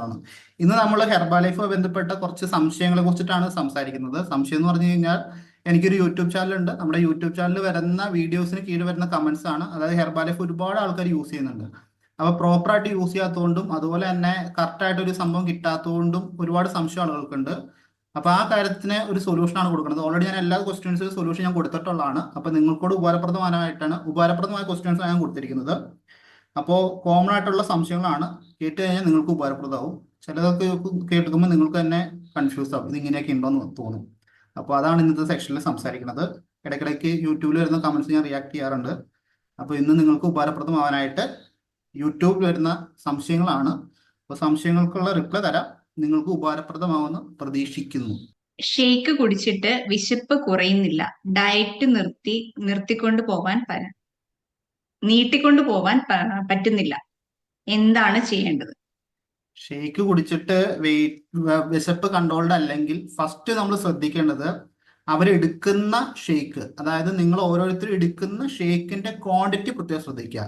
സ്വാഗതം. ഇന്ന് നമ്മൾ ഹെർബാലൈഫുമായി ബന്ധപ്പെട്ട കുറച്ച് സംശയങ്ങളെ കുറിച്ചിട്ടാണ് സംസാരിക്കുന്നത്. സംശയം എന്ന് പറഞ്ഞു കഴിഞ്ഞാൽ എനിക്കൊരു യൂട്യൂബ് ചാനലുണ്ട്. നമ്മുടെ യൂട്യൂബ് ചാനലിൽ വരുന്ന വീഡിയോസിന് കീഴിൽ വരുന്ന കമന്റ്സ് ആണ്. അതായത് ഹെർബാലൈഫ് ഒരുപാട് ആൾക്കാർ യൂസ് ചെയ്യുന്നുണ്ട്. അപ്പോൾ പ്രോപ്പറായിട്ട് യൂസ് ചെയ്യാത്തതുകൊണ്ടും അതുപോലെ തന്നെ കറക്റ്റായിട്ട് ഒരു സംഭവം കിട്ടാത്തതുകൊണ്ടും ഒരുപാട് സംശയം ആളുകൾക്കുണ്ട്. അപ്പോൾ ആ കാര്യത്തിന് ഒരു സൊല്യൂഷനാണ് കൊടുക്കുന്നത്. ഓൾറെഡി ഞാൻ എല്ലാ ക്വസ്റ്റ്യൻസിനും സൊല്യൂഷൻ ഞാൻ കൊടുത്തിട്ടുള്ളതാണ്. അപ്പോൾ നിങ്ങൾക്കോട് ഉപകാരപ്രദമായ ക്വസ്റ്റ്യൻസ് ഞാൻ കൊടുത്തിരിക്കുന്നത്. അപ്പോൾ കോമൺ ആയിട്ടുള്ള സംശയങ്ങളാണ്. കേട്ട് കഴിഞ്ഞാൽ നിങ്ങൾക്ക് ഉപകാരപ്രദമാവും. ചിലതൊക്കെ കേൾക്കുമ്പോൾ നിങ്ങൾക്ക് തന്നെ കൺഫ്യൂസ് ആവും, ഇത് ഇങ്ങനെയൊക്കെ ഉണ്ടോയെന്ന് തോന്നും. അപ്പോൾ അതാണ് ഇന്നത്തെ സെക്ഷനിൽ സംസാരിക്കുന്നത്. ഇടയ്ക്കിടയ്ക്ക് യൂട്യൂബിൽ വരുന്ന കമന്റ്സ് ഞാൻ റിയാക്ട് ചെയ്യാറുണ്ട്. അപ്പോൾ ഇന്ന് നിങ്ങൾക്ക് ഉപകാരപ്രദമാവാനായിട്ട് യൂട്യൂബിൽ വരുന്ന സംശയങ്ങളാണ്. അപ്പോൾ സംശയങ്ങൾക്കുള്ള റിപ്ലൈ തരാം. നിങ്ങൾക്ക് ഉപകാരപ്രദമാവുമെന്ന് പ്രതീക്ഷിക്കുന്നു. ഷേക്ക് കുടിച്ചിട്ട് വിശപ്പ് കുറയുന്നില്ല, ഡയറ്റ് നീട്ടിക്കൊണ്ടു പോവാൻ പറ്റുന്നില്ല, എന്താണ് ചെയ്യേണ്ടത്? ഷേക്ക് കുടിച്ചിട്ട് വിശപ്പ് കൺട്രോൾഡ് അല്ലെങ്കിൽ ഫസ്റ്റ് നമ്മൾ ശ്രദ്ധിക്കേണ്ടത് അവരെടുക്കുന്ന ഷേക്ക്, അതായത് നിങ്ങൾ ഓരോരുത്തരും എടുക്കുന്ന ഷേക്കിന്റെ ക്വാണ്ടിറ്റി പ്രത്യേകം ശ്രദ്ധിക്കുക.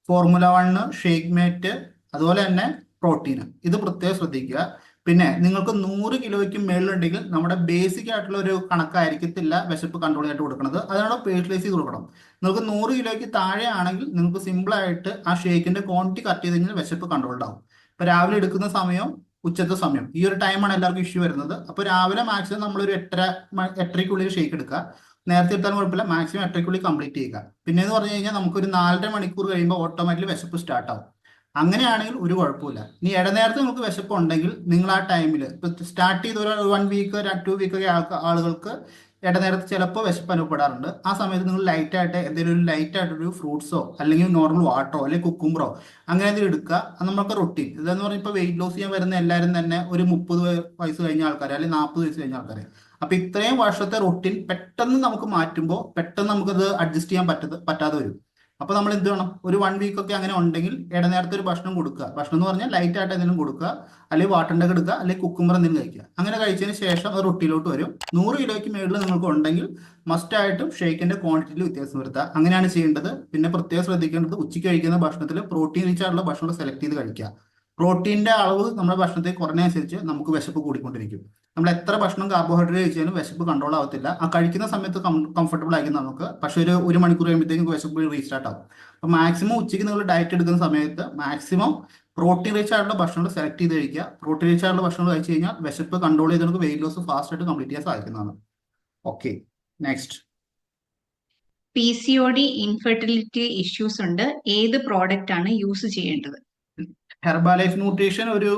ഫോർമുല 1, ഷേക്ക് മേറ്റ്, അതുപോലെ തന്നെ പ്രോട്ടീൻ, ഇത് പ്രത്യേകം ശ്രദ്ധിക്കുക. പിന്നെ നിങ്ങൾക്ക് 100 കിലോയ്ക്ക് മേളിലുണ്ടെങ്കിൽ നമ്മുടെ ബേസിക് ആയിട്ടുള്ള ഒരു കണക്കായിരിക്കത്തില്ല വിശപ്പ് കൺട്രോൾ ആയിട്ട് കൊടുക്കുന്നത്. അതിനോട് പേഴ്സണലൈസ് ചെയ്ത് കൊടുക്കണം. നിങ്ങൾക്ക് 100 കിലോയ്ക്ക് താഴെ ആണെങ്കിൽ നിങ്ങൾക്ക് സിമ്പിൾ ആയിട്ട് ആ ഷേക്കിന്റെ ക്വാണ്ടിറ്റി കട്ട് ചെയ്ത് കഴിഞ്ഞാൽ വിശപ്പ് കൺട്രോൾഡ് ആവും. ഇപ്പൊ രാവിലെ എടുക്കുന്ന സമയം, ഉച്ചത്തെ സമയം, ഈ ഒരു ടൈമാണ് എല്ലാവർക്കും ഇഷ്യൂ വരുന്നത്. അപ്പോൾ രാവിലെ മാക്സിമം നമ്മളൊരു 8:30-8:30ക്കുള്ളിൽ ഷേക്ക് എടുക്കുക. നേരത്തെ എടുത്താലും കുഴപ്പമില്ല, മാക്സിമം 8:30ക്കുള്ളിൽ കംപ്ലീറ്റ് ചെയ്യുക. പിന്നെ എന്ന് പറഞ്ഞു കഴിഞ്ഞാൽ നമുക്കൊരു 4.5 മണിക്കൂർ കഴിയുമ്പോൾ ഓട്ടോമാറ്റിക്കലി വിശപ്പ് സ്റ്റാർട്ട് ആവും. അങ്ങനെയാണെങ്കിൽ ഒരു കുഴപ്പമില്ല. ഇനി ഇടനേരത്തെ നിങ്ങൾക്ക് വിശപ്പ് ഉണ്ടെങ്കിൽ നിങ്ങൾ ആ ടൈമിൽ ഇപ്പൊ സ്റ്റാർട്ട് ചെയ്ത് ഒരു 1 വീക്ക് 2 വീക്കൊക്കെ ആളുകൾക്ക് ഇടനേരത്ത് ചിലപ്പോൾ വിശപ്പ് അനുഭവപ്പെടാറുണ്ട്. ആ സമയത്ത് നിങ്ങൾ ലൈറ്റ് ആയിട്ടൊരു ഫ്രൂട്ട്സോ അല്ലെങ്കിൽ നോർമൽ വാട്ടറോ അല്ലെങ്കിൽ കുക്കുംബറോ അങ്ങനെ എന്തെങ്കിലും എടുക്കുക. അത് നമുക്ക് റൊട്ടീൻ. ഇതെന്ന് പറഞ്ഞാൽ ഇപ്പോൾ വെയിറ്റ് ലോസ് ചെയ്യാൻ വരുന്ന എല്ലാവരും തന്നെ ഒരു 30 വയസ്സ് കഴിഞ്ഞ ആൾക്കാർ അല്ലെങ്കിൽ 40 വയസ്സ് കഴിഞ്ഞ ആൾക്കാർ. അപ്പൊ ഇത്രയും വർഷത്തെ റൊട്ടീൻ പെട്ടെന്ന് നമുക്ക് മാറ്റുമ്പോൾ പെട്ടെന്ന് നമുക്കത് അഡ്ജസ്റ്റ് ചെയ്യാൻ പറ്റാതെ വരും. അപ്പൊ നമ്മൾ എന്ത് വേണം, ഒരു 1 വീക്കൊക്കെ അങ്ങനെ ഉണ്ടെങ്കിൽ ഇടനേരത്തെ ഒരു ഭക്ഷണം കൊടുക്കുക. ഭക്ഷണം എന്ന് പറഞ്ഞാൽ ലൈറ്റ് ആയിട്ട് എന്തെങ്കിലും കൊടുക്കുക, അല്ലെങ്കിൽ വാട്ടറിന്റെ എടുക്കുക, അല്ലെങ്കിൽ കുക്കുംബർ എന്തെങ്കിലും കഴിക്കുക. അങ്ങനെ കഴിച്ചതിന് ശേഷം അത് റൊട്ടിയിലോട്ട് വരും. 100 കിലോയ്ക്ക് മേളിൽ നിങ്ങൾക്ക് ഉണ്ടെങ്കിൽ മസ്റ്റ് ആയിട്ടും ഷേക്കിന്റെ ക്വാണ്ടിറ്റിയിൽ വ്യത്യാസം വരുത്തുക. അങ്ങനെയാണ് ചെയ്യേണ്ടത്. പിന്നെ പ്രത്യേകം ശ്രദ്ധിക്കേണ്ടത്, ഉച്ചയ്ക്ക് കഴിക്കുന്ന ഭക്ഷണത്തിൽ പ്രോട്ടീൻ റിച്ച് ആയിട്ടുള്ള ഭക്ഷണം സെലക്ട് ചെയ്ത് കഴിക്കുക. പ്രോട്ടീന്റെ അളവ് നമ്മുടെ ഭക്ഷണത്തിൽ കുറഞ്ഞതനുസരിച്ച് നമുക്ക് വിശപ്പ് കൂടിക്കൊണ്ടിരിക്കും. നമ്മൾ എത്ര ഭക്ഷണം കാർബോഹൈഡ്രേറ്റ് കഴിച്ചാലും വിശപ്പ് കൺട്രോൾ ആവത്തില്ല. ആ കഴിക്കുന്ന സമയത്ത് കംഫർട്ടബിൾ ആയിരിക്കും നമുക്ക്, പക്ഷെ ഒരു മണിക്കൂർ കഴിയുമ്പോഴത്തേക്കും വിശപ്പ് റീസ്റ്റാർട്ട് ആവും. അപ്പോൾ മാക്സിമം ഉച്ചയ്ക്ക് നിങ്ങൾ ഡയറ്റ് എടുക്കുന്ന സമയത്ത് മാക്സിമം പ്രോട്ടീൻ റിച്ച് ആയിട്ടുള്ള ഭക്ഷണങ്ങൾ സെലക്ട് ചെയ്ത് കഴിക്കുക. പ്രോട്ടീൻ റിച്ച് ആയിട്ടുള്ള ഭക്ഷണം കഴിച്ചു കഴിഞ്ഞാൽ വിശപ്പ് കൺട്രോൾ ചെയ്ത് നമുക്ക് വെയിറ്റ് ലോസ് ഫാസ്റ്റ് ആയിട്ട് കംപ്ലീറ്റ് ചെയ്യാൻ സാധിക്കുന്നതാണ്. Okay, next. PCOD infertility issues ഉണ്ട്, ഏത് പ്രോഡക്റ്റ് ആണ് യൂസ് ചെയ്യേണ്ടത്? ഹെർബാലൈഫ് ന്യൂട്രീഷൻ ഒരു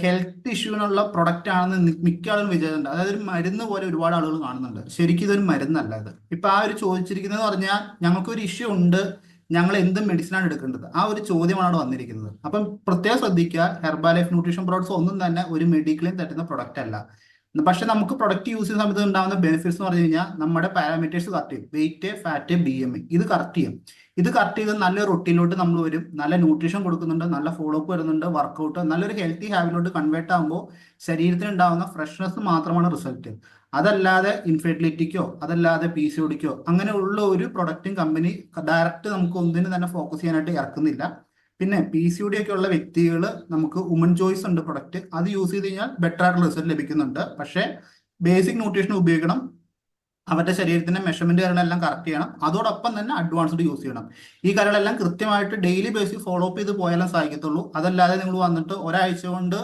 ഹെൽത്ത് ഇഷ്യൂവിനുള്ള പ്രൊഡക്റ്റ് ആണെന്ന് മിക്ക ആളുകളും വിചാരിച്ചിട്ടുണ്ട്. അതായത് ഒരു മരുന്ന് പോലെ ഒരുപാട് ആളുകൾ കാണുന്നുണ്ട്. ശരിക്കും ഇതൊരു മരുന്നല്ല. ഇത് ഇപ്പൊ ആ ഒരു ചോദിച്ചിരിക്കുന്നത് പറഞ്ഞാൽ ഞങ്ങൾക്കൊരു ഇഷ്യൂ ഉണ്ട്, ഞങ്ങൾ എന്ത് മെഡിസിനാണ് എടുക്കേണ്ടത്, ആ ഒരു ചോദ്യമാണ് അവിടെ വന്നിരിക്കുന്നത്. അപ്പം പ്രത്യേകം ശ്രദ്ധിക്കുക, ഹെർബാലൈഫ് ന്യൂട്രീഷൻ പ്രോഡക്ട്സ് ഒന്നും തന്നെ ഒരു മെഡിക്ലെയിം തട്ടുന്ന പ്രൊഡക്റ്റ് അല്ല. പക്ഷെ നമുക്ക് പ്രൊഡക്റ്റ് യൂസ് ചെയ്യുന്ന സമയത്ത് ഉണ്ടാകുന്ന ബെനിഫിറ്റ്സ് എന്ന് പറഞ്ഞു കഴിഞ്ഞാൽ നമ്മുടെ പാരാമീറ്റേഴ്സ് കറക്റ്റ് ചെയ്യും. വെയിറ്റ്, ഫാറ്റ്, BMI ഇത് കറക്റ്റ് ചെയ്യും. ഇത് കറക്റ്റ് ചെയ്ത് നല്ല റൊട്ടീനിലോട്ട് നമ്മൾ വരും. നല്ല ന്യൂട്രീഷൻ കൊടുക്കുന്നുണ്ട്, നല്ല ഫോളോ അപ്പ് വരുന്നുണ്ട്, വർക്കൗട്ട്, നല്ലൊരു ഹെൽത്തി ഹാബിറ്റിലോട്ട് കൺവേർട്ട് ആകുമ്പോൾ ശരീരത്തിന് ഉണ്ടാകുന്ന ഫ്രഷ്നെസ് മാത്രമാണ് റിസൾട്ട്. അതല്ലാതെ ഇൻഫെർട്ടിലിറ്റിക്കോ അതല്ലാതെ PCODക്കോ അങ്ങനെയുള്ള ഒരു പ്രൊഡക്റ്റും കമ്പനി ഡയറക്റ്റ് നമുക്ക് ഒന്നിനും തന്നെ ഫോക്കസ് ചെയ്യാനായിട്ട് ഇറക്കുന്നില്ല. പിന്നെ PCOD ഒക്കെ ഉള്ള വ്യക്തികൾ, നമുക്ക് വുമൺ ചോയ്സ് ഉണ്ട് പ്രൊഡക്റ്റ്, അത് യൂസ് ചെയ്ത് കഴിഞ്ഞാൽ ബെറ്റർ ആയിട്ടുള്ള റിസൾട്ട് ലഭിക്കുന്നുണ്ട്. പക്ഷേ ബേസിക് ന്യൂട്രീഷൻ ഉപയോഗിക്കണം. അവരുടെ ശരീരത്തിന്റെ മെഷർമെന്റ് കാര്യങ്ങളെല്ലാം കറക്റ്റ് ചെയ്യണം. അതോടൊപ്പം തന്നെ അഡ്വാൻസ്ഡ് യൂസ് ചെയ്യണം. ഈ കാര്യങ്ങളെല്ലാം കൃത്യമായിട്ട് ഡെയിലി ബേസിൽ ഫോളോ അപ്പ് ചെയ്ത് പോയാലും സാധിക്കത്തുള്ളൂ. അതല്ലാതെ നിങ്ങൾ വന്നിട്ട് ഒരാഴ്ച കൊണ്ട്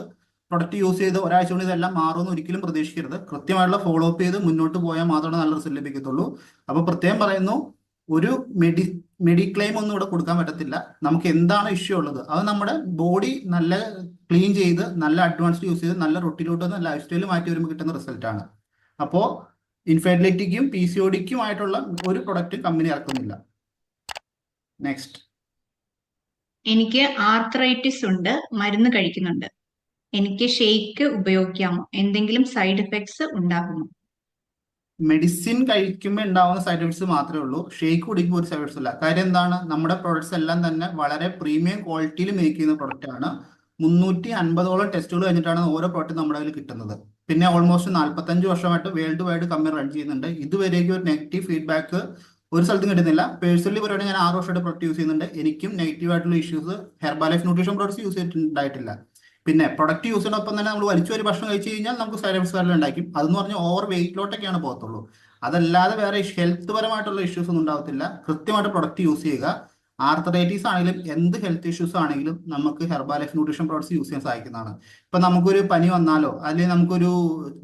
പ്രൊഡക്റ്റ് യൂസ് ചെയ്ത് ഒരാഴ്ച കൊണ്ട് ഇതെല്ലാം മാറുമെന്ന് ഒരിക്കലും പ്രതീക്ഷിക്കരുത്. കൃത്യമായിട്ടുള്ള ഫോളോ അപ്പ് ചെയ്ത് മുന്നോട്ട് പോയാൽ മാത്രമേ നല്ല റിസൾട്ട് ലഭിക്കത്തുള്ളൂ. അപ്പോൾ പ്രത്യേകം പറയുന്നു, ഒരു മെഡിക്ലെയിം ഒന്നും ഇവിടെ കൊടുക്കാൻ പറ്റത്തില്ല. നമുക്ക് എന്താണ് ഇഷ്യൂ ഉള്ളത് അത് നമ്മുടെ ബോഡി നല്ല ക്ലീൻ ചെയ്ത് നല്ല അഡ്വാൻസ്ഡ് യൂസ് ചെയ്ത് നല്ല റൊട്ടീനിലോട്ട് വന്ന് ലൈഫ് സ്റ്റൈൽ മാറ്റി വരുമ്പോൾ കിട്ടുന്ന റിസൾട്ടാണ്. അപ്പോൾ ഇൻഫെർട്ടിലിറ്റിക്കും PCODക്കും ആയിട്ടുള്ള ഒരു പ്രൊഡക്റ്റ് കമ്പനി ഇറക്കുന്നില്ല. നെക്സ്റ്റ്. എനിക്ക് ആർത്രൈറ്റിസ് ഉണ്ട്, മരുന്ന് കഴിക്കുന്നുണ്ട്, എനിക്ക് ഷേക്ക് ഉപയോഗിക്കാമോ? എന്തെങ്കിലും സൈഡ് എഫക്ട്സ് ഉണ്ടാകുമോ? മെഡിസിൻ കഴിക്കുമ്പോൾ ഉണ്ടാവുന്ന സൈഡ് എഫക്ട്സ് മാത്രമേ ഉള്ളൂ. ഷേക്ക് കുടിക്കുമ്പോൾ ഒരു സൈഡ് എഫക്ട്സ് ഇല്ല. കാര്യം എന്താണ്, നമ്മുടെ പ്രൊഡക്ട്സ് എല്ലാം തന്നെ വളരെ പ്രീമിയം ക്വാളിറ്റിയിൽ മേക്ക് ചെയ്യുന്ന പ്രൊഡക്റ്റ് ആണ്. 350ഓളം ടെസ്റ്റുകൾ കഴിഞ്ഞിട്ടാണ് ഓരോ പ്രോഡക്റ്റ് നമ്മുടെ കയ്യിൽ കിട്ടുന്നത്. പിന്നെ ഓൾമോസ്റ്റ് 45 വർഷമായിട്ട് വേൾഡ് വൈഡ് കമ്പനി റൺ ചെയ്യുന്നുണ്ട്. ഇതുവരേക്കും ഒരു നെഗറ്റീവ് ഫീഡ്ബാക്ക് ഒരു സ്ഥലത്തും കിട്ടുന്നില്ല. പേഴ്സണലി പറയുകയാണെങ്കിൽ ഞാൻ 6 വർഷമായിട്ട് പ്രൊഡക്റ്റ് യൂസ് ചെയ്യുന്നുണ്ട്. എനിക്കും നെഗറ്റീവ് ആയിട്ടുള്ള issues Herbalife nutrition products use ചെയ്തിട്ടുണ്ടായിട്ടില്ല. പിന്നെ പ്രൊഡക്റ്റ് യൂസ് ചെയ്യുന്നൊപ്പം തന്നെ നമ്മൾ വലിച്ചു ഒരു ഭക്ഷണം കഴിച്ചു കഴിഞ്ഞാൽ നമുക്ക് സൈഡ് എഫക്ട്സ് വരെ ഉണ്ടായിരിക്കും. അതെന്ന് പറഞ്ഞാൽ ഓവർ വെയിറ്റിലോട്ടൊക്കെയാണ് പോകത്തുള്ളൂ. അതല്ലാതെ വേറെ ഹെൽത്ത് പരമായിട്ടുള്ള ഇഷ്യൂസ് ഒന്നും ഉണ്ടാവത്തില്ല. കൃത്യമായിട്ട് പ്രൊഡക്റ്റ് യൂസ് ചെയ്യുക. ആർത്തറൈറ്റീസ് ആണെങ്കിലും എന്ത് ഹെൽത്ത് ഇഷ്യൂസ് ആണെങ്കിലും നമുക്ക് ഹെർബാലൈഫ് ന്യൂട്രീഷൻ പ്രോഡക്ട്സ് യൂസ് ചെയ്യാൻ സാധിക്കുന്നതാണ്. ഇപ്പൊ നമുക്കൊരു പനി വന്നാലോ അല്ലെങ്കിൽ നമുക്കൊരു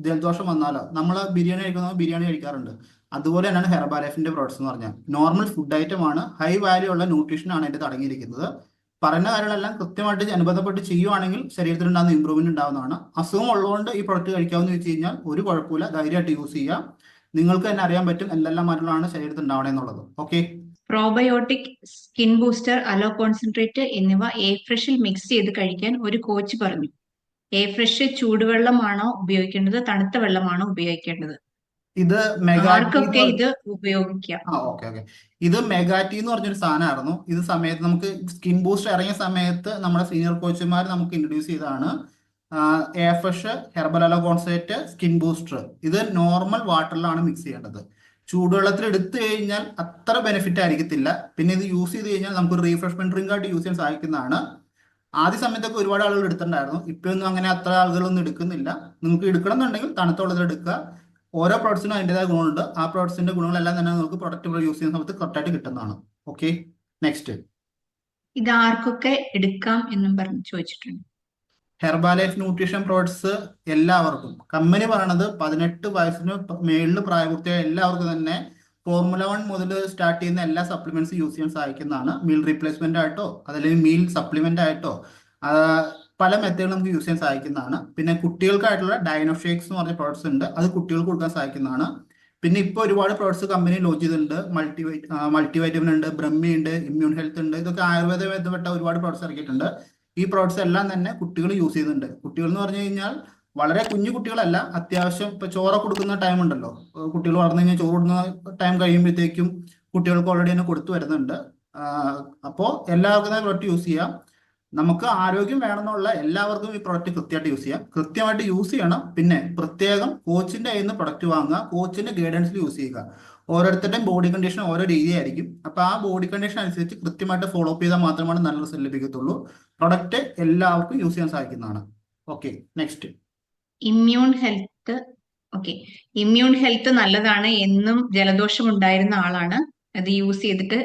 ജലദോഷം വന്നാലോ നമ്മൾ ബിരിയാണി കഴിക്കുന്ന ബിരിയാണി കഴിക്കാറുണ്ട്. അതുപോലെ തന്നെയാണ് ഹെർബാലൈഫിന്റെ പ്രോഡക്ട്സ് എന്ന് പറഞ്ഞാൽ നോർമൽ ഫുഡ് ഐറ്റം ആണ്, ഹൈ വാല്യൂ ഉള്ള ന്യൂട്രീഷൻ ആണ് അതിന്റെ അടങ്ങിയിരിക്കുന്നത്. പറയുന്ന കാര്യങ്ങളെല്ലാം കൃത്യമായിട്ട് അനുബന്ധപ്പെട്ട് ചെയ്യുവാണെങ്കിൽ ശരീരത്തിൽ ഉണ്ടാകുന്ന ഇമ്പ്രൂവ്മെന്റ് ഉണ്ടാവുന്നതാണ്. അസുഖം ഉള്ളതുകൊണ്ട് ഈ പ്രൊഡക്റ്റ് കഴിക്കാമെന്ന് വെച്ച് കഴിഞ്ഞാൽ ഒരു കുഴപ്പമില്ല, ധൈര്യമായിട്ട് യൂസ് ചെയ്യാം. നിങ്ങൾക്ക് തന്നെ അറിയാൻ പറ്റും എന്തെല്ലാം മാറ്റങ്ങളാണ് ശരീരത്തിൽ ഉണ്ടാവണമെന്നുള്ളത്. Okay. Probiotic, skin booster, aloe concentrate എന്നിവ എ ഫ്രഷിൽ മിക്സ് ചെയ്ത് കഴിക്കാൻ ഒരു കോച്ച് പറഞ്ഞു. എ ഫ്രഷ് ചൂടുവെള്ളമാണോ ഉപയോഗിക്കേണ്ടത്, തണുത്ത വെള്ളമാണോ ഉപയോഗിക്കേണ്ടത്? ഇത് മെഗാറ്റി ആർക്കൊക്കെ ഇത് ഉപയോഗിക്കാം? Okay okay. ഇത് മെഗാറ്റി എന്ന് പറഞ്ഞൊരു സാധനമായിരുന്നു. ഇത് സമയത്ത് നമുക്ക് സ്കിൻ ബൂസ്റ്റർ ഇറങ്ങിയ സമയത്ത് നമ്മുടെ സീനിയർ കോച്ചുമാർ നമുക്ക് ഇൻട്രൊഡ്യൂസ് ചെയ്തതാണ്. A fresh, herbal hello concentrate, skin booster. ഇത് നോർമൽ വാട്ടറിലാണ് മിക്സ് ചെയ്യേണ്ടത്. ചൂടുവെള്ളത്തിൽ എടുത്തു കഴിഞ്ഞാൽ അത്ര ബെനിഫിറ്റ് ആയിരിക്കത്തില്ല. പിന്നെ ഇത് യൂസ് ചെയ്ത് കഴിഞ്ഞാൽ നമുക്ക് ഒരു റീഫ്രഷ്മെന്റ് ഡ്രിങ്ക് ആയിട്ട് യൂസ് ചെയ്യാൻ സാധിക്കുന്നതാണ്. ആദ്യ സമയത്തൊക്കെ ഒരുപാട് ആളുകൾ എടുത്തിട്ടുണ്ടായിരുന്നു. ഇപ്പൊന്നും അങ്ങനെ അത്ര ആളുകളൊന്നും എടുക്കുന്നില്ല. നിങ്ങൾക്ക് എടുക്കണം എന്നുണ്ടെങ്കിൽ തണുത്ത വെള്ളത്തിൽ എടുക്കുക. ഓരോ പ്രോഡക്ട്സിനും അതിൻ്റെതായ ഗുണമുണ്ട്. ആ പ്രോഡക്ട്സിന്റെ ഗുണങ്ങളെല്ലാം തന്നെ നമുക്ക് പ്രൊഡക്റ്റ് യൂസ് ചെയ്യുന്ന സമയത്ത് കറക്റ്റായിട്ട് കിട്ടുന്നതാണ്. ഓക്കെ. നെക്സ്റ്റ്. ഇത് ആർക്കൊക്കെ എടുക്കാം എന്നും പറഞ്ഞ് ചോദിച്ചിട്ടുണ്ട്. ഹെർബാലൈഫ് ന്യൂട്രീഷൻ പ്രോഡക്ട്സ് എല്ലാവർക്കും, കമ്പനി പറയണത് 18 വയസ്സിന് മേളിൽ പ്രായപൂർത്തിയായ എല്ലാവർക്കും തന്നെ ഫോർമുല 1 മുതൽ സ്റ്റാർട്ട് ചെയ്യുന്ന എല്ലാ സപ്ലിമെന്റ്സ് യൂസ് ചെയ്യാൻ സാധിക്കുന്നതാണ്. മീൽ റീപ്ലേസ്മെന്റ് ആയിട്ടോ അതല്ലെങ്കിൽ മീൽ സപ്ലിമെന്റ് ആയിട്ടോ പല മെത്തേഡുകൾ നമുക്ക് യൂസ് ചെയ്യാൻ സാധിക്കുന്നതാണ്. പിന്നെ കുട്ടികൾക്കായിട്ടുള്ള ഡൈനോഷേക്സ് എന്ന് പറഞ്ഞ പ്രോഡക്ട്സ് ഉണ്ട്, അത് കുട്ടികൾക്ക് കൊടുക്കാൻ സാധിക്കുന്നതാണ്. പിന്നെ ഇപ്പോൾ ഒരുപാട് പ്രോഡക്ട്സ് കമ്പനി ലോഞ്ച് ചെയ്തിട്ടുണ്ട്. മൾട്ടി വൈറ്റമിൻ ഉണ്ട്, ബ്രഹ്മി ഉണ്ട്, ഇമ്മ്യൂൺ ഹെൽത്ത് ഉണ്ട്. ഇതൊക്കെ ആയുർവേദവുമായി ബന്ധപ്പെട്ട ഒരുപാട് പ്രോഡക്ട്സ് ഇറക്കിയിട്ടുണ്ട്. ഈ പ്രോഡക്ട്സ് എല്ലാം തന്നെ കുട്ടികൾ യൂസ് ചെയ്യുന്നുണ്ട്. കുട്ടികൾ എന്ന് പറഞ്ഞു കഴിഞ്ഞാൽ വളരെ കുഞ്ഞു കുട്ടികളല്ല, അത്യാവശ്യം ഇപ്പൊ ചോറൊക്കെ കൊടുക്കുന്ന ടൈം ഉണ്ടല്ലോ, കുട്ടികൾ വളർന്നു കഴിഞ്ഞാൽ ചോറ് കൊടുക്കുന്ന ടൈം കഴിയുമ്പോഴത്തേക്കും കുട്ടികൾക്ക് ഓൾറെഡി തന്നെ കൊടുത്തു വരുന്നുണ്ട്. അപ്പോൾ എല്ലാവർക്കും തന്നെ പ്രോഡക്റ്റ് യൂസ് ചെയ്യാം. നമുക്ക് ആരോഗ്യം വേണമെന്നുള്ള എല്ലാവർക്കും ഈ പ്രൊഡക്റ്റ് കൃത്യമായിട്ട് യൂസ് ചെയ്യാം. കൃത്യമായിട്ട് യൂസ് ചെയ്യണം. പിന്നെ പ്രത്യേകം കോച്ചിന്റെ കയ്യിൽ നിന്ന് പ്രൊഡക്റ്റ് വാങ്ങുക, കോച്ചിന്റെ ഗൈഡൻസിൽ യൂസ് ചെയ്യുക. ഓരോരുത്തരുടെയും ബോഡി കണ്ടീഷൻ ഓരോ രീതിയായിരിക്കും. അപ്പൊ ആ ബോഡി കണ്ടീഷൻ അനുസരിച്ച് കൃത്യമായിട്ട് ഫോളോ അപ്പ് ചെയ്താൽ മാത്രമാണ് നല്ല റിസൾട്ട് ലഭിക്കത്തുള്ളൂ. പ്രൊഡക്റ്റ് എല്ലാവർക്കും യൂസ് ചെയ്യാൻ സാധിക്കുന്നതാണ്. Okay. Next. Immune health. Okay, immune health നല്ലതാണ് എന്നും ജലദോഷം ഉണ്ടായിരുന്ന ആളാണ്. അത് യൂസ് ചെയ്തിട്ട്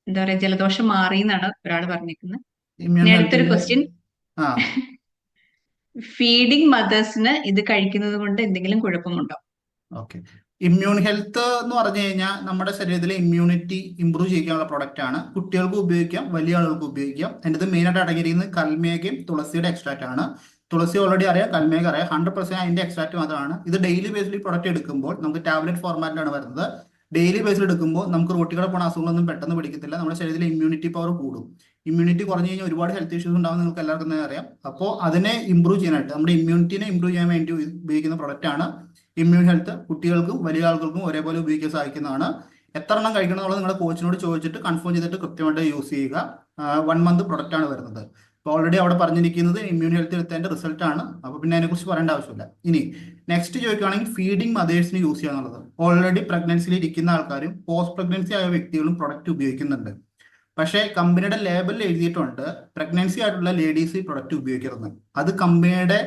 എന്താ പറയാ, ജലദോഷം മാറി എന്നാണ് ഒരാൾ പറഞ്ഞിരിക്കുന്നത്. ഇനി അടുത്തൊരു ക്വസ്റ്റ്യൻ. ഫീഡിങ് മദേഴ്സിന് ഇത് കഴിക്കുന്നത് കൊണ്ട് എന്തെങ്കിലും കുഴപ്പമുണ്ടോ? ഓക്കെ. ഇമ്മ്യൂൺ ഹെൽത്ത് എന്ന് പറഞ്ഞു കഴിഞ്ഞാൽ നമ്മുടെ ശരീരത്തിലെ ഇമ്മ്യൂണിറ്റി ഇമ്പ്രൂവ് ചെയ്യാനുള്ള പ്രൊഡക്റ്റ് ആണ്. കുട്ടികൾക്ക് ഉപയോഗിക്കാം, വലിയ ആളുകൾക്ക് ഉപയോഗിക്കാം. അതിൻ്റെ മെയിനായിട്ട് അടങ്ങിയിരിക്കുന്നത് കൽമേഗയും തുളസിയുടെ എക്സ്ട്രാക്ട് ആണ്. തുളസി ഓൾറെഡി അറിയാം, കൽമേഗ അറിയാം. 100% അതിന്റെ എക്സ്ട്രാക്ട് മാത്രമാണ്. ഇത് ഡെയിലി ബേസിൽ പ്രൊഡക്റ്റ് എടുക്കുമ്പോൾ നമുക്ക് ടാബ്ലറ്റ് ഫോർമാറ്റിലാണ് വരുന്നത്. ഡെയിലി ബേസിൽ എടുക്കുമ്പോൾ നമുക്ക് റൊട്ടികളെ പോണ അസുഖങ്ങളൊന്നും പെട്ടെന്ന് പിടിക്കത്തില്ല. നമ്മുടെ ശരീരത്തിലെ ഇമ്മ്യൂണിറ്റി പവർ കൂടും. ഇമ്മ്യൂണിറ്റി കുറഞ്ഞു കഴിഞ്ഞാൽ ഒരുപാട് ഹെൽത്ത് ഇഷ്യൂസ് ഉണ്ടാവും, നിങ്ങൾക്ക് എല്ലാവർക്കും തന്നെ അറിയാം. അപ്പോൾ അതിനെ ഇമ്പ്രൂവ് ചെയ്യാനായിട്ട്, നമ്മുടെ ഇമ്മ്യൂണിറ്റിനെ ഇമ്പ്രൂവ് ചെയ്യാൻ വേണ്ടി ഉപയോഗിക്കുന്ന പ്രൊഡക്റ്റ് ആണ് ഇമ്മ്യൂൺ ഹെൽത്ത്. കുട്ടികൾക്കും വലിയ ആളുകൾക്കും ഒരേപോലെ ഉപയോഗിക്കാൻ സാധിക്കുന്നതാണ്. എത്ര എണ്ണം കഴിക്കണം എന്നുള്ളത് നിങ്ങളുടെ കോച്ചിനോട് ചോദിച്ചിട്ട് കൺഫേം ചെയ്തിട്ട് കൃത്യമായിട്ട് യൂസ് ചെയ്യുക. 1 മന്ത് പ്രൊഡക്റ്റ് ആണ് വരുന്നത്. അപ്പോൾ ഓൾറെഡി അവിടെ പറഞ്ഞിരിക്കുന്നത് ഇമ്മ്യൂൺ ഹെൽത്ത് എടുത്തതിന്റെ റിസൾട്ട് ആണ്. അപ്പോൾ പിന്നെ അതിനെക്കുറിച്ച് പറയേണ്ട ആവശ്യമില്ല. ഇനി നെക്സ്റ്റ് ചോദിക്കുകയാണെങ്കിൽ ഫീഡിങ് മദേഴ്സിന് യൂസ് ചെയ്യുക എന്നുള്ളത്. ഓൾറെഡി പ്രഗ്നൻസിയിൽ ഇരിക്കുന്ന ആൾക്കാരും പോസ്റ്റ് പ്രഗ്നൻസി ആയ വ്യക്തികളും പ്രൊഡക്റ്റ് ഉപയോഗിക്കുന്നുണ്ട്. പക്ഷേ കമ്പനിയുടെ ലേബലിൽ എഴുതിയിട്ടുണ്ട് പ്രഗ്നൻസി ആയിട്ടുള്ള ലേഡീസ് ഈ പ്രൊഡക്റ്റ് ഉപയോഗിക്കരുത്. അത് കമ്പനിയുടെ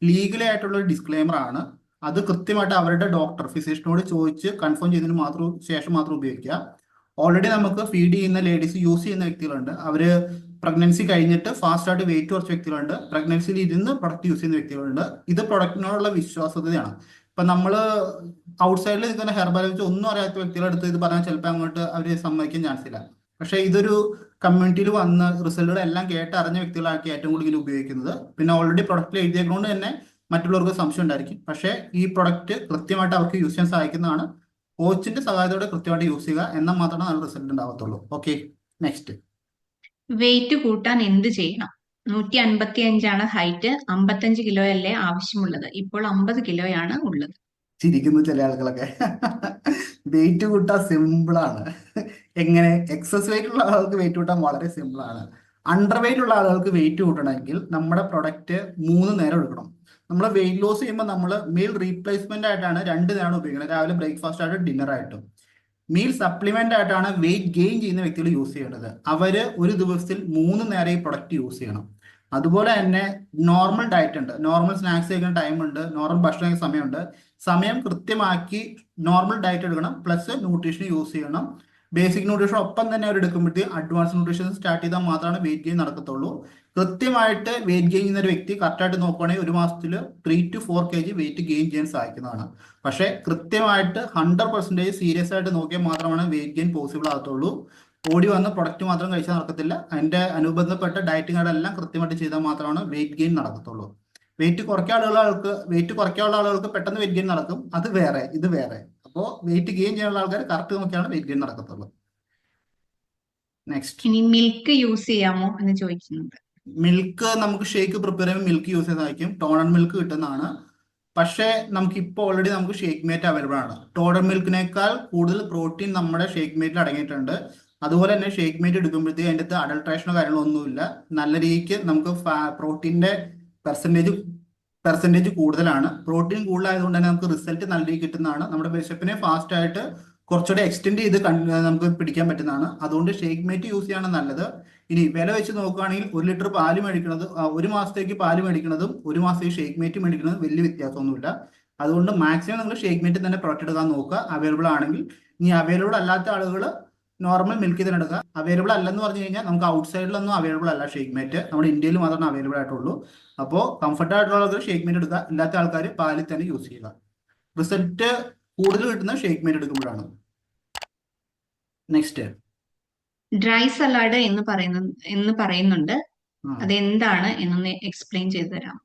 ലീഗലി ആയിട്ടുള്ള ഡിസ്ക്ലെയിമർ ആണ്. അത് കൃത്യമായിട്ട് അവരുടെ ഡോക്ടർ ഫിസിഷ്യനോട് ചോദിച്ച് കൺഫേം ചെയ്തതിന് ശേഷം മാത്രം ഉപയോഗിക്കുക. ഓൾറെഡി നമുക്ക് ഫീഡ് ചെയ്യുന്ന ലേഡീസ് യൂസ് ചെയ്യുന്ന വ്യക്തികളുണ്ട്. അവര് പ്രഗ്നൻസി കഴിഞ്ഞിട്ട് ഫാസ്റ്റ് ആയിട്ട് വെയിറ്റ് കുറച്ച് വ്യക്തികളുണ്ട്. പ്രഗ്നൻസിയിൽ ഇരുന്ന് പ്രൊഡക്റ്റ് യൂസ് ചെയ്യുന്ന വ്യക്തികളുണ്ട്. ഇത് പ്രൊഡക്റ്റിനോടുള്ള വിശ്വാസ്യതയാണ്. ഇപ്പൊ നമ്മൾ ഔട്ട്സൈഡിൽ നിൽക്കുന്ന ഹെർബൽ വെച്ച് ഒന്നും അറിയാത്ത വ്യക്തികളെടുത്ത് ഇത് പറഞ്ഞാൽ ചിലപ്പോൾ അങ്ങോട്ട് അവർ സമ്മതിക്കാൻ ചാൻസ് ഇല്ല. പക്ഷെ ഇതൊരു കമ്മ്യൂണിറ്റിയിൽ വന്ന് റിസൾട്ടുകളെല്ലാം കേട്ടറിഞ്ഞ വ്യക്തികളാക്കി ഏറ്റവും കൂടുതൽ ഉപയോഗിക്കുന്നത്. പിന്നെ ഓൾറെഡി പ്രൊഡക്റ്റിൽ എഴുതിയതുകൊണ്ട് തന്നെ മറ്റുള്ളവർക്ക് സംശയം ഉണ്ടായിരിക്കും. പക്ഷേ ഈ പ്രൊഡക്റ്റ് കൃത്യമായിട്ട് അവർക്ക് യൂസ് ചെയ്യാൻ സാധിക്കുന്നതാണ്. കോച്ചിന്റെ സഹായത്തോടെ കൃത്യമായിട്ട് യൂസ് ചെയ്യുക, എന്നാൽ മാത്രമേ നല്ല റിസൾട്ട് ഉണ്ടാവത്തുള്ളൂ. ഓക്കെ. നെക്സ്റ്റ്. വെയിറ്റ് കൂട്ടാൻ എന്ത് ചെയ്യണം? 155 ഹൈറ്റ്, 55 കിലോയല്ലേ ആവശ്യമുള്ളത്. ഇപ്പോൾ 50 കിലോയാണ് ഉള്ളത്. ചിരിക്കുന്നു ചില ആളുകളൊക്കെ. വെയിറ്റ് കൂട്ടാൻ സിമ്പിളാണ്. എങ്ങനെ? എക്സസ് വെയിറ്റ് ഉള്ള ആളുകൾക്ക് വെയിറ്റ് കൂട്ടാൻ വളരെ സിമ്പിളാണ്. അണ്ടർ വെയിറ്റ് ഉള്ള ആളുകൾക്ക് വെയിറ്റ് കൂട്ടണമെങ്കിൽ നമ്മുടെ പ്രൊഡക്റ്റ് 3 നേരം എടുക്കണം. നമ്മൾ വെയിറ്റ് ലോസ് ചെയ്യുമ്പോൾ നമ്മൾ മീൽ റീപ്ലേസ്മെന്റ് ആയിട്ടാണ് 2 നേരം ഉപയോഗിക്കുന്നത്. രാവിലെ ബ്രേക്ക്ഫാസ്റ്റ് ആയിട്ടും ഡിന്നർ ആയിട്ടും. മീൽ സപ്ലിമെന്റ് ആയിട്ടാണ് വെയിറ്റ് ഗെയിൻ ചെയ്യുന്ന വ്യക്തികൾ യൂസ് ചെയ്യേണ്ടത്. അവര് ഒരു ദിവസത്തിൽ 3 നേരം ഈ പ്രൊഡക്റ്റ് യൂസ് ചെയ്യണം. അതുപോലെ തന്നെ നോർമൽ ഡയറ്റ് ഉണ്ട്, നോർമൽ സ്നാക്സ് കഴിക്കുന്ന ടൈം ഉണ്ട്, നോർമൽ ഭക്ഷണം കഴിക്കുന്ന സമയമുണ്ട്. സമയം കൃത്യമാക്കി നോർമൽ ഡയറ്റ് എടുക്കണം, പ്ലസ് ന്യൂട്രീഷൻ യൂസ് ചെയ്യണം. ബേസിക് ന്യൂട്രീഷൻ ഒപ്പം തന്നെ അവർ എടുക്കുമ്പോഴത്തേക്ക് അഡ്വാൻസ് ന്യൂട്രീഷൻ സ്റ്റാർട്ട് ചെയ്താൽ മാത്രമാണ് വെയിറ്റ് ഗെയിൻ നടക്കത്തുള്ളൂ. കൃത്യമായിട്ട് വെയിറ്റ് ഗെയിൻ ചെയ്യുന്ന ഒരു വ്യക്തി കറക്റ്റായിട്ട് നോക്കുകയാണെങ്കിൽ 1 മാസത്തിൽ 3 to 4 kg വെയിറ്റ് ഗെയിൻ ചെയ്യാൻ സാധിക്കുന്നതാണ്. പക്ഷേ കൃത്യമായിട്ട് 100% സീരിയസ് ആയിട്ട് നോക്കിയാൽ മാത്രമാണ് വെയിറ്റ് ഗെയിൻ പോസിബിൾ ആകത്തുള്ളൂ. ഓടി വന്ന് പ്രൊഡക്റ്റ് മാത്രം കഴിച്ചാൽ നടക്കത്തില്ല. അതിന്റെ അനുബന്ധപ്പെട്ട ഡയറ്റിങ്ങുകളെല്ലാം കൃത്യമായിട്ട് ചെയ്താൽ മാത്രമാണ് വെയിറ്റ് ഗെയിൻ നടക്കത്തുള്ളൂ. വെയിറ്റ് കുറയ്ക്കാനുള്ള ആളുകൾക്ക് പെട്ടെന്ന് വെയിറ്റ് ഗെയിൻ നടക്കും, അത് വേറെ ഇത് വേറെ. അപ്പോൾ വെയിറ്റ് ഗെയിൻ ചെയ്യാനുള്ള ആൾക്കാർ കറക്റ്റ് നോക്കിയാണ് വെയിറ്റ് ഗെയിൻ നടക്കത്തുള്ളൂ. നെക്സ്റ്റ്, ഇനി മിൽക്ക് യൂസ് ചെയ്യാമോ എന്ന് ചോദിക്കുന്നുണ്ട്. മിൽക്ക് നമുക്ക് ഷേക്ക് പ്രിപ്പയർ ചെയ്യുമ്പോൾ മിൽക്ക് യൂസ് ചെയ്യാൻ സാധിക്കും. ടോണർ മിൽക്ക് കിട്ടുന്നതാണ്. പക്ഷേ നമുക്ക് ഇപ്പോൾ ഓൾറെഡി നമുക്ക് ഷേക്ക് മേറ്റ് അവൈലബിൾ ആണ്. ടോണർ മിൽക്കിനേക്കാൾ കൂടുതൽ പ്രോട്ടീൻ നമ്മുടെ ഷേക്ക് മേറ്റിൽ അടങ്ങിയിട്ടുണ്ട്. അതുപോലെ തന്നെ ഷേക്ക് മേറ്റ് എടുക്കുമ്പോഴത്തേക്ക് അതിൻ്റെ അകത്ത് അഡൾട്രേഷനോ കാര്യങ്ങളോ ഒന്നുമില്ല. നല്ല രീതിക്ക് നമുക്ക് പ്രോട്ടീൻ്റെ പെർസെൻറ്റേജ് കൂടുതലാണ്. പ്രോട്ടീൻ കൂടുതലായതുകൊണ്ട് തന്നെ നമുക്ക് റിസൾട്ട് നല്ല രീതിക്ക് കിട്ടുന്നതാണ്. നമ്മുടെ വിശപ്പിനെ ഫാസ്റ്റ് ആയിട്ട് കുറച്ചുകൂടെ എക്സ്റ്റെൻഡ് ചെയ്ത് നമുക്ക് പിടിക്കാൻ പറ്റുന്നതാണ്. അതുകൊണ്ട് ഷേക്ക് മേറ്റ് യൂസ് ചെയ്യാണ് നല്ലത്. ഇനി വില വെച്ച് നോക്കുകയാണെങ്കിൽ 1 ലിറ്റർ പാല് മേടിക്കുന്നത് 1 മാസത്തേക്ക് പാല് മേടിക്കുന്നതും 1 മാസത്തേക്ക് ഷേക്ക് മേറ്റ് മേടിക്കുന്നതും വലിയ വ്യത്യാസമൊന്നുമില്ല. അതുകൊണ്ട് മാക്സിമം നിങ്ങൾ ഷേക്ക് മേറ്റ് തന്നെ പ്രൊഡക്റ്റ് എടുക്കാൻ നോക്കുക, അവൈലബിൾ ആണെങ്കിൽ. ഇനി അവൈലബിൾ അല്ലാത്ത ആളുകൾ നോർമൽ മിൽക്ക് തന്നെ എടുക്കുക. അവൈലബിൾ അല്ലെന്ന് പറഞ്ഞു കഴിഞ്ഞാൽ നമുക്ക് ഔട്ട് സൈഡിലൊന്നും അവൈലബിൾ അല്ല ഷേക്ക് മേറ്റ്, നമ്മുടെ ഇന്ത്യയിൽ മാത്രമേ അവൈലബിൾ ആയിട്ടുള്ളൂ. അപ്പോൾ കംഫർട്ട് ആയിട്ടുള്ള ആൾക്കാർ ഷേക്ക് മേറ്റ് എടുക്കുക, ഇല്ലാത്ത ആൾക്കാർ പാലിൽ തന്നെ യൂസ് ചെയ്യുക. റിസൾട്ട് കൂടുതൽ കിട്ടുന്ന ഷേക്ക് മേറ്റ് എടുക്കുമ്പോഴാണ്. നെക്സ്റ്റ്, ഡ്രൈ സലാഡ് എന്ന് പറയുന്നുണ്ട്, അതെന്താണ് എന്നൊന്ന് എക്സ്പ്ലെയിൻ ചെയ്തു തരാം.